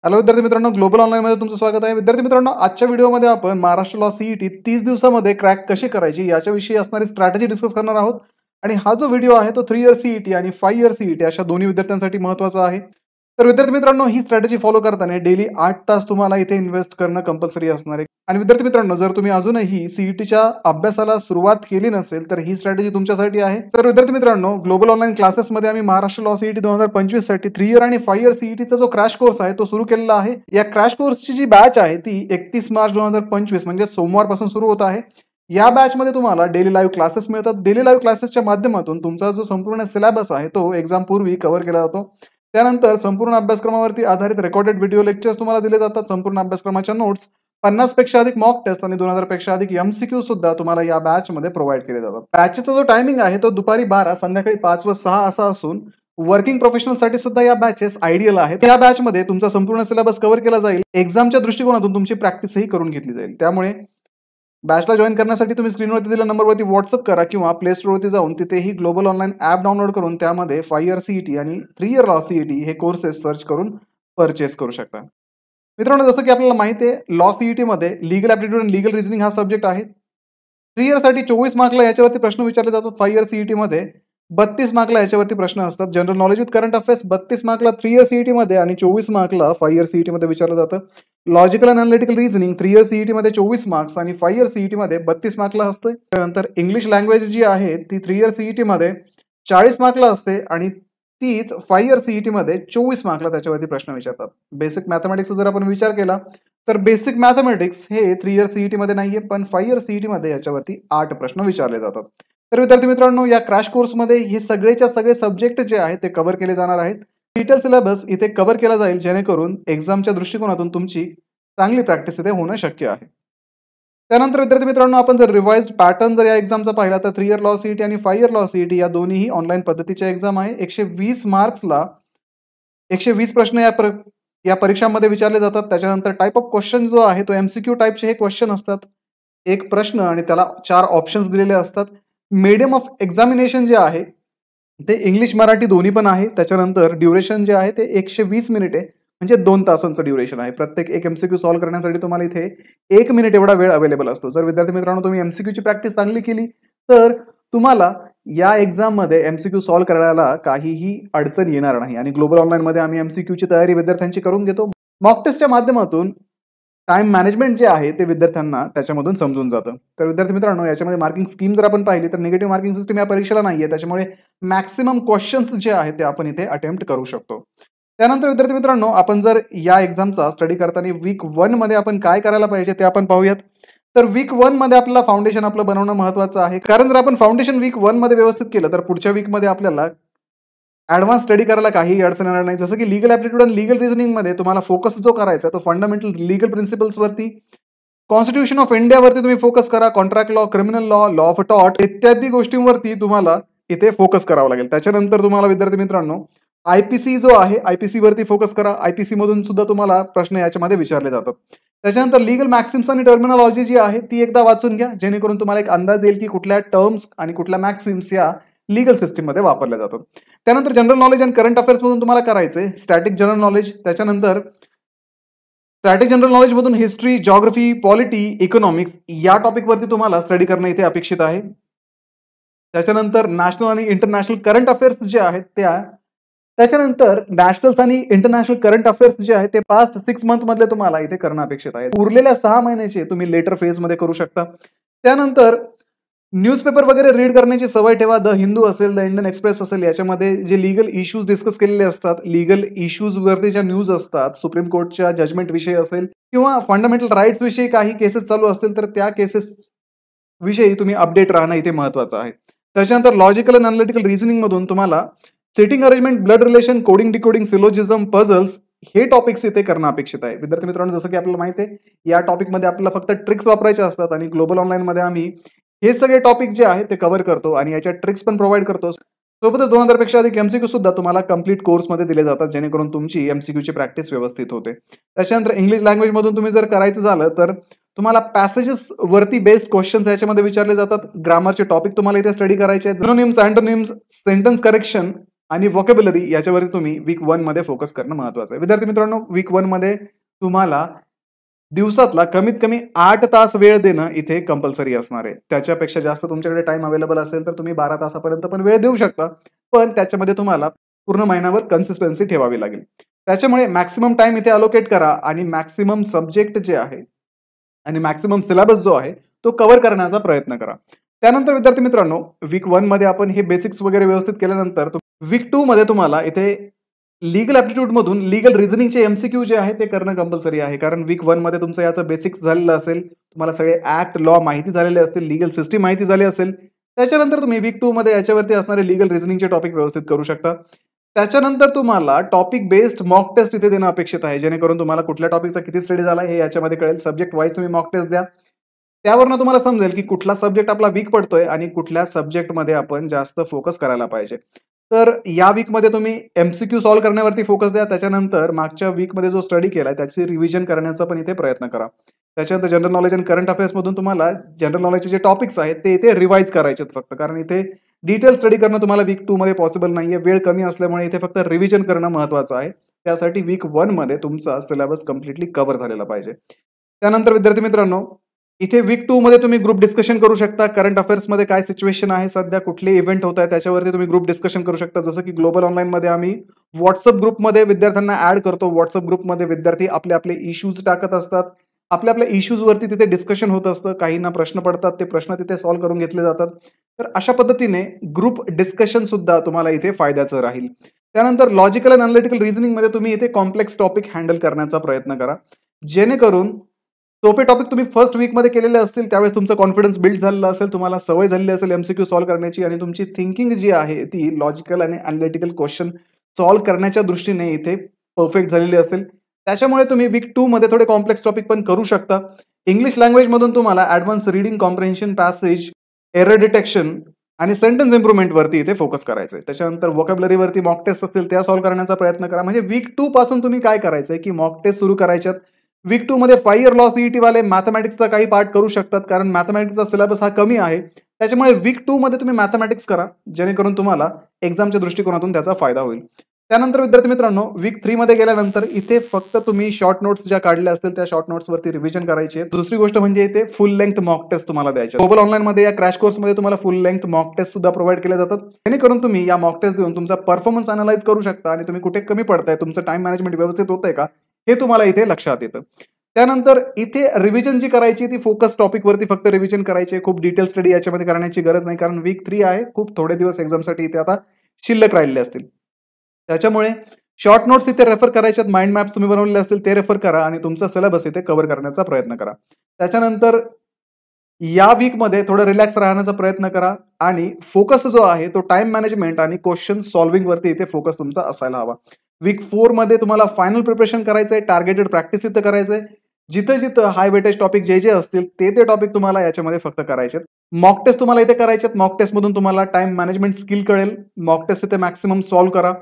Hello विद्यार्थी मित्रांनो, global ऑनलाईनमध्ये तुमचं स्वागत आहे. विद्यार्थी मित्रांनो, आजच्या व्हिडिओमध्ये आपण महाराष्ट्र लॉ सीईटी 30 दिवसामध्ये क्रॅक कशी करायची याच्याविषयी असणारी स्ट्रॅटेजी डिस्कस करणार आहोत. आणि हा जो व्हिडिओ आहे तो 3 इयर सीईटी आणि 5 इयर सीईटी अशा दोन्ही विद्यार्थ्यांसाठी महत्त्वाचा आहे. तर विद्यार्थी मित्रांनो, ही स्ट्रॅटेजी फॉलो करताना डेली 8 तास तुम्हाला इथे इन्व्हेस्ट करणं कंपल्सरी असणार आहे. आणि विद्यार्थी मित्रांनो, जर तुम्ही अजूनही सीईटीच्या अभ्यासाला सुरुवात केली नसेल तर ही स्ट्रॅटेजी तुमच्यासाठी आहे. तर विद्यार्थी मित्रांनो, ग्लोबल ऑनलाईन क्लासेसमध्ये आम्ही महाराष्ट्र लॉ सीईटी 2025 साठी 3 इयर आणि 5 इयर सीईटीचा जो क्रॅश कोर्स आहे तो सुरू केलेला आहे. या क्रॅश कोर्सची जी बॅच आहे ती 31 मार्च 2025 म्हणजे सोमवारपासून सुरू होत आहे. या बॅचमध्ये तुम्हाला डेली लाईव्ह क्लासेस मिळतात. डेली लाईव्ह क्लासेसच्या माध्यमातून तुमचा जो संपूर्ण सिलेबस आहे तो एक्झाम पूर्वी कव्हर केला जातो. त्यानंतर संपूर्ण अभ्यासक्रमावरती आधारित रेकॉर्डेड व्हिडिओ लेक्चर्स तुम्हाला दिले जातात. संपूर्ण अभ्यासक्रमाच्या नोट्स, 50 पेक्षा अधिक मॉक टेस्ट आणि 2000 पेक्षा अधिक एमसीक्यू सुद्धा तुम्हाला या बॅच मध्ये प्रोव्हाइड केले जातात. बॅचचा जो टायमिंग आहे तो दुपारी 12, संध्याकाळी 5 व 6 असा असून वर्किंग प्रोफेशनल साठी सुद्धा या बॅचेस आयडियल आहेत. या बॅच मध्ये तुमचा संपूर्ण सिलेबस कव्हर केला जाईल. एक्झामच्या दृष्टिकोनातून तुमची प्रॅक्टिसही करून घेतली जाईल. त्यामुळे बॅचला जॉईन करण्यासाठी तुम्ही स्क्रीनवरती दिलेल्या नंबरवरती व्हॉट्सअप करा किंवा प्ले स्टोरवरती जाऊन तिथेही ग्लोबल ऑनलाईन ॲप डाउनलोड करून त्यामध्ये 5 इयर सीईटी आणि 3 इयर लॉ सीईटी हे कोर्सेस सर्च करून परचेस करू शकता. मित्रांनो, जसं की आपल्याला माहिती आहे, लॉ सीईटी मध्ये लीगल ॲप्टिट्यूड आणि लीगल रिझनिंग हा सब्जेक्ट आहे. 3 इयर साठी 24 मार्कला याच्यावरती प्रश्न विचारले जातात. 5 इयर सीईटी मध्ये 32 मार्कला याच्यावरती प्रश्न असतात. General knowledge with current affairs 32 मार्कला 3 year CET मध्ये आणि 24 मार्कला 5 इयर सीईटी मध्ये विचारलं जातं. Logical and analytical reasoning 3 year CET मध्ये 24 मार्क्स आणि 5 इयर सीईटी मध्ये 32 मार्कला असते. त्यानंतर इंग्लिश लँग्वेज जी आहे ती 3 इयर सीईटी मध्ये 40 मार्कला असते आणि तीच 5 इयर सीईटी मध्ये 24 मार्कला त्याच्यावरती प्रश्न विचारतात. बेसिक मॅथमॅटिक्सचा जर आपण विचार केला तर बेसिक मॅथमॅटिक्स हे 3 इयर सीईटी मध्ये नाहीये, पण 5 इयर सीईटी मध्ये याच्यावरती 8 प्रश्न विचारले जातात. तर विद्यार्थी मित्रांनो, या क्रॅश कोर्समध्ये हे सगळेच्या सगळे सब्जेक्ट जे आहेत ते कव्हर केले जाणार आहेत. डिटेल सिलेबस इथे कव्हर केला जाईल जेणेकरून एक्झामच्या दृष्टिकोनातून तुमची चांगली प्रॅक्टिस इथे होणं शक्य आहे. त्यानंतर विद्यार्थी मित्रांनो, आपण जर रिवाइज्ड पॅटर्न जर या एक्झामचा पाहिला तर 3 इयर लॉ सीईटी आणि 5 इयर लॉ सीईटी या दोन्हीही ऑनलाईन पद्धतीच्या एक्झाम आहे. 120 मार्क्सला 120 प्रश्न या परीक्षांमध्ये विचारले जातात. त्याच्यानंतर टाइप ऑफ क्वेश्चन जो आहे तो एमसीक्यू टाइपचे हे क्वेश्चन असतात. एक प्रश्न आणि त्याला 4 ऑप्शन्स दिलेले असतात. मीडियम ऑफ एक्झामिनेशन जे आहे ते इंग्लिश मराठी दोन्ही पण आहे. त्याच्यानंतर ड्युरेशन जे आहे ते 120 मिनिटे म्हणजे 2 तासांचं ड्युरेशन आहे. प्रत्येक एक एमसीक्यू सॉल्व्ह करण्यासाठी तुम्हाला इथे 1 मिनिट एवढा वेळ अवेलेबल असतो. जर विद्यार्थी मित्रांनो तुम्ही एमसीक्यूची प्रॅक्टिस चांगली केली तर तुम्हाला या एक्झाम मध्ये एमसीक्यू सॉल्व्ह करायला काहीही अडचण येणार नाही. आणि ग्लोबल ऑनलाईन मध्ये आम्ही एमसीक्यूची तयारी विद्यार्थ्यांची करून घेतो. मॉक टेस्टच्या माध्यमातून टाइम मॅनेजमेंट जे आहे ते विद्यार्थ्यांना त्याच्यामधून समजून जातं. तर विद्यार्थी मित्रांनो, याच्यामध्ये मार्किंग स्कीम जर आपण पाहिली तर निगेटिव्ह मार्किंग सिस्टम या परीक्षेला नाहीये. त्याच्यामुळे मॅक्सिमम क्वेश्चन्स जे आहेत ते आपण इथे अटेम्प्ट करू शकतो. त्यानंतर विद्यार्थी मित्रांनो, आपण जर या एक्झामचा स्टडी करताना वीक 1 मध्ये आपण काय करायला पाहिजे ते आपण पाहूयात. तर वीक 1 मध्ये आपल्याला फाउंडेशन आपलं बनवणं महत्त्वाचं आहे. कारण जर आपण फाउंडेशन वीक 1 मध्ये व्यवस्थित केलं तर पुढच्या वीक मध्ये आपल्याला ऍडव्हान्स स्टडी करायला काहीही अडचण येणार नाही. जसं की लीगल ॲप्टिट्यूड आणि लीगल रिझनिंग मध्ये तुम्हाला फोकस जो करायचा तो फंडामेंटल लीगल प्रिन्सिपल्स वरती, कॉन्स्टिट्यूशन ऑफ इंडियावरती तुम्ही फोकस करा, contract law, criminal law, law of tort इत्यादी गोष्टींवरती तुम्हाला इथे फोकस करावं लागेल. त्याच्यानंतर तुम्हाला विद्यार्थी मित्रांनो आयपीसी जो आहे आयपीसी वरती फोकस करा. आयपीसी मधून सुद्धा तुम्हाला प्रश्न याच्यामध्ये विचारले जातात. त्याच्यानंतर लीगल मॅक्सिम्स आणि टर्मिनॉलॉजी जी आहे ती एकदा वाचून घ्या जेणेकरून तुम्हाला एक अंदाज येईल की कुठल्या टर्म्स आणि कुठल्या मॅक्सिम्स या लीगल सिस्टीम मध्ये वापरल्या जातात. त्यानंतर जनरल नॉलेज आणि करंट अफेअर्स मधून तुम्हाला करायचंय स्टॅटिक जनरल नॉलेज. त्याच्यानंतर स्टॅटिक जनरल नॉलेज मधून हिस्ट्री, जॉग्राफी, पॉलिटी, इकॉनॉमिक्स या टॉपिक वरती तुम्हाला स्टडी करणं इथे अपेक्षित आहे. त्याच्यानंतर नॅशनल आणि इंटरनॅशनल करंट अफेअर्स जे आहेत त्याच्यानंतर नॅशनल आणि इंटरनॅशनल करंट अफेअर्स जे आहेत ते पास्ट 6 मंथ मधले तुम्हाला इथे करणं अपेक्षित आहे. उरलेल्या 6 महिन्याचे तुम्ही लेटर फेज मध्ये करू शकता. त्यानंतर न्यूजपेपर वगैरे रीड करण्याची सवय ठेवा. द हिंदू असेल, द इंडियन एक्सप्रेस असेल, याच्यामध्ये जे लीगल इश्यूज डिस्कस केलेले असतात, लीगल इश्यूज वरती ज्या न्यूज असतात, सुप्रीम कोर्टच्या जजमेंट विषयी असेल किंवा फंडामेंटल राईट्स विषयी काही केसेस चालू असतील तर त्या केसेस विषयी तुम्ही अपडेट राहणं इथे महत्वाचं आहे. त्याच्यानंतर लॉजिकल अँड अनालिटिकल रिझनिंग मधून तुम्हाला seating arrangement, blood relation, coding, decoding, syllogism, puzzles हे टॉपिक्स इथे करणं अपेक्षित आहे. विद्यार्थी मित्रांनो, जसं की आपल्याला माहिती आहे या टॉपिकमध्ये आपल्याला फक्त ट्रिक्स वापरायचे असतात आणि ग्लोबल ऑनलाईन मध्ये आम्ही हे सगळे टॉपिक जे आहेत ते कव्हर करतो आणि याच्या ट्रिक्स पण प्रोव्हाइड करतो. सोबतच 2000 पेक्षा अधिक एमसीक्यू सुद्धा तुम्हाला कंप्लीट कोर्समध्ये दिले जातात जेणेकरून तुमची एमसीक्यूची प्रॅक्टिस व्यवस्थित होते. त्याच्यानंतर इंग्लिश लँग्वेज मधून तुम्ही जर करायचं झालं तर तुम्हाला पॅसेजेस वरती बेस्ड क्वेश्चन्स याच्यामध्ये विचारले जातात. ग्रामरचे टॉपिक तुम्हाला इथे स्टडी करायचे आहेत. सिनोनिम्स, अँटोनिम्स, सेंटेन्स करेक्शन आणि व्होकॅब्युलरी याच्यावरती तुम्ही वीक 1 मध्ये फोकस करणं महत्त्वाचं आहे. विद्यार्थी मित्रांनो, वीक 1 मध्ये तुम्हाला दिवसातला कमीत कमी 8 तास वेळ देणं इथे कंपल्सरी असणार आहे. त्याच्यापेक्षा जास्त तुमच्याकडे टाईम अवेलेबल असेल तर तुम्ही 12 तासापर्यंत पण वेळ देऊ शकता. पण त्याच्यामध्ये तुम्हाला पूर्ण महिनाभर कन्सिस्टन्सी ठेवावी लागेल. त्याच्यामुळे मॅक्सिमम टाईम इथे अलोकेट करा आणि मॅक्सिमम सब्जेक्ट जे आहे आणि मॅक्सिमम सिलेबस जो आहे तो कव्हर करण्याचा प्रयत्न करा. त्यानंतर विद्यार्थी मित्रांनो, वीक 1 मध्ये आपण हे बेसिक्स वगैरे व्यवस्थित केल्यानंतर वीक 2 मध्ये तुम्हाला इथे लीगल ॲप्टिट्यूड मधून लीगल रिझनिंगचे एमसीक्यू जे आहे ते करणं कंपल्सरी आहे. कारण वीक 1 मध्ये तुमचं याचं बेसिक्स झालेलं असेल, तुम्हाला सगळे ऍक्ट, लॉ माहिती झालेले असतील, लीगल सिस्टीम माहिती झाली असेल. त्याच्यानंतर तुम्ही वीक 2 मध्ये याच्यावरती असणारे लीगल रिझनिंगचे टॉपिक व्यवस्थित करू शकता. त्याच्यानंतर तुम्हाला टॉपिक बेस्ड मॉक टेस्ट इथे देणं अपेक्षित आहे, जेणेकरून तुम्हाला कुठल्या टॉपिकचा किती स्टडी झाला हे याच्यामध्ये कळेल. सब्जेक्ट वाईज तुम्ही मॉक टेस्ट द्या. त्यावरनं तुम्हाला समजेल की कुठला सब्जेक्ट आपला वीक पडतोय आणि कुठल्या सब्जेक्टमध्ये आपण जास्त फोकस करायला पाहिजे. तर या वीकमध्ये तुम्ही एमसीक्यू सॉल्व्ह करण्यावरती फोकस द्या. त्याच्यानंतर मागच्या वीकमध्ये जो स्टडी केलाय त्याची रिव्हिजन करण्याचा पण इथे प्रयत्न करा. त्याच्यानंतर जनरल नॉलेज आणि करंट अफेअर्समधून तुम्हाला जनरल नॉलेजचे जे टॉपिक्स आहेत ते इथे रिवाइज करायचे फक्त. कारण इथे डिटेल स्टडी करणं तुम्हाला वीक 2 मध्ये पॉसिबल नाहीये. वेळ कमी असल्यामुळे इथे फक्त रिव्हिजन करणं महत्त्वाचं आहे. त्यासाठी वीक 1 मध्ये तुमचा सिलेबस कम्प्लिटली कव्हर झालेला पाहिजे. त्यानंतर विद्यार्थी मित्रांनो, इथे वीक 2 मध्ये तुम्ही ग्रुप डिस्कशन करू शकता. करंट अफेअर्समध्ये काय सिच्युएशन आहे सध्या, कुठले इव्हेंट होत आहे त्याच्यावरती तुम्ही ग्रुप डिस्कशन करू शकता. जसं की ग्लोबल ऑनलाईनमध्ये आम्ही व्हॉट्सअप ग्रुपमध्ये विद्यार्थ्यांना ऍड करतो. व्हॉट्सअप ग्रुपमध्ये विद्यार्थी आपले आपले इश्यूज टाकत असतात. आपल्या इश्यूजवरती तिथे डिस्कशन होत असतं. काहींना प्रश्न पडतात, ते प्रश्न तिथे सॉल्व्ह करून घेतले जातात. तर अशा पद्धतीने ग्रुप डिस्कशन सुद्धा तुम्हाला इथे फायद्याचं राहील. त्यानंतर लॉजिकल अँड अनालिटिकल रिझनिंग मध्ये तुम्ही इथे कॉम्प्लेक्स टॉपिक हँडल करण्याचा प्रयत्न करा, जेणेकरून सोपे टॉपिक तुम्ही फर्स्ट वीकमध्ये केलेले असतील त्यावेळेस तुमचं कॉन्फिडन्स बिल्ड झालेलं असेल, तुम्हाला सवय झालेली असेल एमसीक्यू सॉल्व्ह करण्याची आणि तुमची थिंकिंग जी आहे ती लॉजिकल आणि अनालिटिकल क्वेश्चन सॉल्व्ह करण्याच्या दृष्टीने इथे परफेक्ट झालेली असेल. त्याच्यामुळे तुम्ही वीक 2 मध्ये थोडे कॉम्प्लेक्स टॉपिक पण करू शकता. इंग्लिश लँग्वेज मधून तुम्हाला advance reading comprehension, passage, error detection आणि सेंटेन्स इम्प्रुव्हमेंट वरती इथे फोकस करायचं आहे. त्याच्यानंतर व्होकॅब्युलरीवरती मॉक टेस्ट असतील त्या सॉल्व्ह करण्याचा प्रयत्न करा. म्हणजे वीक 2 पासून तुम्ही काय करायचंय की मॉक टेस्ट सुरू करायच्यात. वीक 2 मध्ये 5 इयर लॉ सीईटी वाले मॅथमॅटिक्सचा काही पार्ट करू शकतात, कारण मॅथमॅटिक्सचा सिलेबस हा कमी आहे. त्याच्यामुळे वीक 2 मध्ये तुम्ही मॅथमॅटिक्स करा, जेणेकरून तुम्हाला एक्झामच्या दृष्टिकोनातून त्याचा फायदा होईल. त्यानंतर विद्यार्थी मित्रांनो, वीक 3 मध्ये गेल्यानंतर इथे फक्त तुम्ही शॉर्ट नोट्स ज्या काढल्या असतील त्या शॉर्ट नोट्स वरती रिव्हिजन करायची आहे. दुसरी गोष्ट म्हणजे इथे फुल लेंथ मॉक टेस्ट तुम्हाला द्यायचे. ग्लोबल ऑनलाईन मध्ये या क्रॅश कोर्समध्ये तुम्हाला फुल लेंथ मॉक टेस्ट सुद्धा प्रोव्हाइड केले जातात, जेणेकरून तुम्ही या मॉक टेस्ट देऊन तुमचा परफॉर्मन्स अनालाइज करू शकता आणि तुम्ही कुठे कमी पडताय, तुमचं टाइम मॅनेजमेंट व्यवस्थित होतंय का हे तुम्हाला इथे लक्षात येतं. त्यानंतर इथे रिव्हिजन जी करायची ती फोकस टॉपिक वरती फक्त रिव्हिजन करायची. खूप डिटेल स्टडी याच्यामध्ये करण्याची गरज नाही, कारण वीक 3 आहे. खूप थोडे दिवस एक्झामसाठी इथे आता शिल्लक राहिलेले असतील. त्याच्यामुळे शॉर्ट नोट्स इथे रेफर करायच्यात. माइंड मॅप्स तुम्ही बनवलेले असतील ते रेफर करा आणि तुमचा सिलेबस इथे कव्हर करण्याचा प्रयत्न करा. त्याच्यानंतर या वीकमध्ये थोडं रिलॅक्स राहण्याचा प्रयत्न करा आणि फोकस जो आहे तो टाइम मॅनेजमेंट आणि क्वेश्चन सॉल्व्हिंग वरती इथे फोकस तुमचा असायला हवा. वीक 4 मध्ये तुम्हाला फायनल प्रिपरेशन करायचंय, टार्गेटेड प्रॅक्टिस इथं करायचंय. जिथं जिथं हाय वेटेज टॉपिक जे जे असतील ते टॉपिक तुम्हाला याच्यामध्ये फक्त करायचे. मॉक टेस्ट तुम्हाला इथे करायचे. मॉक टेस्ट मधून तुम्हाला टाइम मॅनेजमेंट स्किल कळेल. मॉक टेस्ट इथे मॅक्सिमम सॉल्व्ह करा.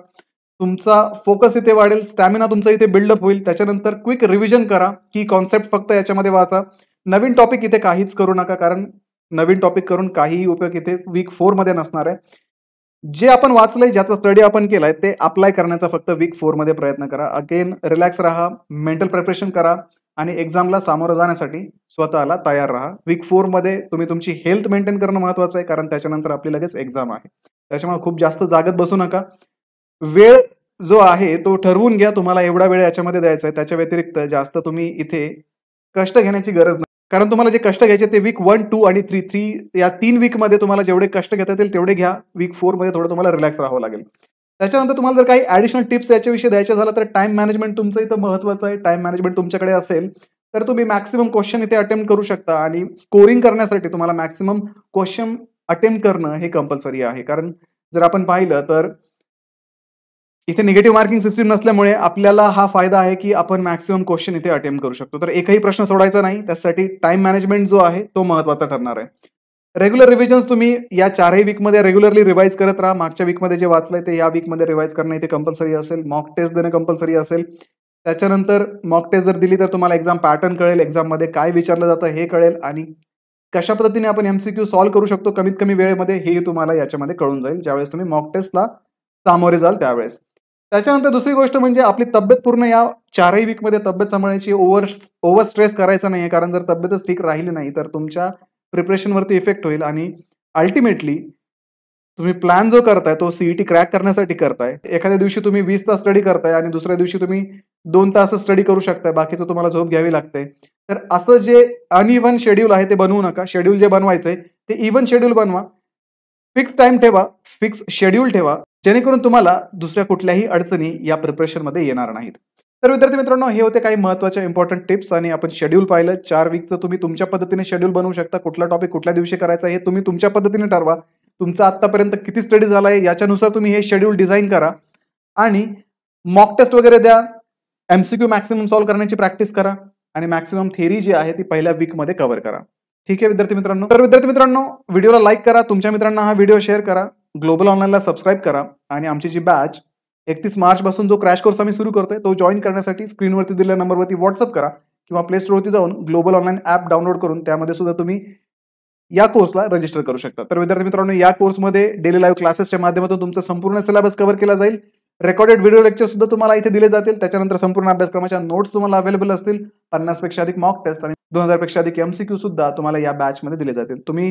तुमचा फोकस इथे वाढेल, स्टॅमिना तुमचा इथे बिल्डअप होईल. त्याच्यानंतर क्विक रिव्हिजन करा, की कॉन्सेप्ट फक्त याच्यामध्ये वाचा. नवीन टॉपिक इथे काहीच करू नका, कारण नवीन टॉपिक करून काहीही उपयोग इथे वीक 4 मध्ये नसणार आहे. जे आपण वाचलंय, ज्याचा स्टडी आपण केलाय ते अप्लाय करण्याचा फक्त वीक 4 मध्ये प्रयत्न करा. अगेन रिलॅक्स राहा, मेंटल प्रिपरेशन करा आणि एक्झामला सामोरं जाण्यासाठी स्वतःला तयार राहा. वीक 4 मध्ये तुम्ही तुमची हेल्थ मेंटेन करणं महत्वाचं आहे, कारण त्याच्यानंतर आपली लगेच एक्झाम आहे. त्याच्यामुळे खूप जास्त जागत बसू नका. वेळ जो आहे तो ठरवून घ्या, तुम्हाला एवढा वेळ याच्यामध्ये द्यायचा आहे. त्याच्या व्यतिरिक्त जास्त तुम्ही इथे कष्ट घेण्याची गरज नाही, कारण तुम्हाला जे कष्ट घ्यायचे ते वीक 1, 2 आणि 3 या 3 वीकमध्ये तुम्हाला जेवढे कष्ट घेता येतील तेवढे घ्या. वीक 4 मध्ये थोडं तुम्हाला रिलॅक्स राहावं लागेल. त्याच्यानंतर तुम्हाला जर काही ऍडिशनल टिप्स याच्याविषयी द्यायच्या झाला तर टाइम मॅनेजमेंट तुमचं इथं महत्वाचं आहे. टाइम मॅनेजमेंट तुमच्याकडे असेल तर तुम्ही मॅक्सिमम क्वेश्चन इथे अटेम्प्ट करू शकता आणि स्कोरिंग करण्यासाठी तुम्हाला मॅक्सिमम क्वेश्चन अटेम्प्ट करणं हे कंपल्सरी आहे. कारण जर आपण पाहिलं तर इथे निगेटिव्ह मार्किंग सिस्टीम नसल्यामुळे आपल्याला हा फायदा आहे की आपण मॅक्सिमम क्वेश्चन इथे अटेम्प्ट करू शकतो. तर एकही प्रश्न सोडायचा नाही, त्यासाठी टाइम मॅनेजमेंट जो आहे तो महत्वाचा ठरणार आहे. रेग्युलर रिव्हिजन्स तुम्ही या 4ही वीकमध्ये रेग्युलरली रिवाइज करत राहा. मागच्या वीकमध्ये जे वाचलंय ते या वीकमध्ये रिवाइज करणं इथे कंपल्सरी असेल. मॉक टेस्ट देणं कंपल्सरी असेल. त्याच्यानंतर मॉक टेस्ट जर दिली तर तुम्हाला एक्झाम पॅटर्न कळेल, एक्झाममध्ये काय विचारलं जातं हे कळेल आणि कशा पद्धतीने आपण एमसीक्यू सॉल्व्ह करू शकतो कमीत कमी वेळेमध्ये हे तुम्हाला याच्यामध्ये कळून जाईल ज्यावेळेस तुम्ही मॉक टेस्टला सामोरे जाल त्यावेळेस. त्याच्यानंतर दुसरी गोष्ट म्हणजे आपली तब्येत पूर्ण या 4ही वीकमध्ये तब्येत सांभाळायची, ओव्हर स्ट्रेस करायचा नाहीये. कारण जर तब्येतच ठीक राहिली नाही, तर तुमच्या प्रिपरेशनवरती इफेक्ट होईल आणि अल्टिमेटली तुम्ही प्लॅन जो करताय तो सीईटी क्रॅक करण्यासाठी करताय. एखाद्या दिवशी तुम्ही 20 तास स्टडी करताय आणि दुसऱ्या दिवशी तुम्ही 2 तास स्टडी करू शकताय. बाकीचं तुम्हाला झोप घ्यावी लागते. तर असं जे अनइव्हन शेड्यूल आहे ते बनवू नका. शेड्यूल जे बनवायचंय ते इव्हन शेड्यूल बनवा. फिक्स टाइम ठेवा, फिक्स शेड्यूल ठेवा, जेणेकरून तुम्हाला दुसऱ्या कुठल्याही अडचणी या प्रिपरेशनमध्ये येणार नाहीत. तर विद्यार्थी मित्रांनो, हे होते काही महत्त्वाच्या इम्पॉर्टंट टिप्स आणि आपण शेड्यूल पाहिलं. 4 वीकचं तुम्ही तुमच्या पद्धतीने शेड्यूल बनवू शकता. कुठला टॉपिक कुठल्या दिवशी करायचा हे तुम्ही तुमच्या पद्धतीने ठरवा. तुमचा आत्तापर्यंत किती स्टडी झालाय याच्यानुसार तुम्ही हे शेड्यूल डिझाइन करा आणि मॉक टेस्ट वगैरे द्या. एमसीक्यू मॅक्सिमम सॉल्व्ह करण्याची प्रॅक्टिस करा आणि मॅक्सिमम थिअरी जी आहे ती पहिल्या वीकमध्ये कव्हर करा. ठीक आहे विद्यार्थी मित्रांनो. तर विद्यार्थी मित्रांनो, व्हिडिओला लाईक करा, तुमच्या मित्रांना हा व्हिडिओ शेअर करा, ग्लोबल ऑनलाईनला सबस्क्राईब करा आणि आमची जी बॅच 31 मार्च पासून जो क्रॅश कोर्स आम्ही सुरू करतोय तो जॉईन करण्यासाठी स्क्रीनवरती दिलेल्या नंबरवरती व्हॉट्सअप करा किंवा प्ले स्टोरवरती जाऊन ग्लोबल ऑनलाईन ऍप डाउनलोड करून त्यामध्ये सुद्धा तुम्ही या कोर्सला रजिस्टर करू शकता. तर विद्यार्थी मित्रांनो, या कोर्समध्ये डेली लाईव्ह क्लासेसच्या माध्यमातून तुमचा संपूर्ण सिलेबस कव्हर केला जाईल. रेकॉर्डेड व्हिडिओ लेक्चर सुद्धा तुम्हाला इथे दिले जातील. त्याच्यानंतर संपूर्ण अभ्यासक्रमाच्या नोट्स तुम्हाला अवेलेबल असतील. 50 पेक्षा अधिक मॉक टेस्ट आणि 2000 पेक्षा अधिक एमसीक्यू सुद्धा तुम्हाला या बॅचमध्ये दिले जातील. तुम्ही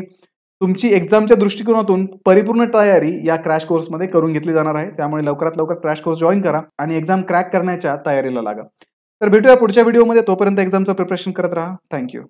तुमची एक्झामच्या दृष्टिकोनातून परिपूर्ण तयारी या क्रॅश कोर्समध्ये करून घेतली जाणार आहे. त्यामुळे लवकरात लवकर क्रॅश कोर्स जॉईन करा आणि एक्झाम क्रॅक करण्याच्या तयारीला लागा. तर भेटूया पुढच्या व्हिडिओमध्ये. तोपर्यंत एक्झामचं प्रिपरेशन करत राहा. थँक्यू.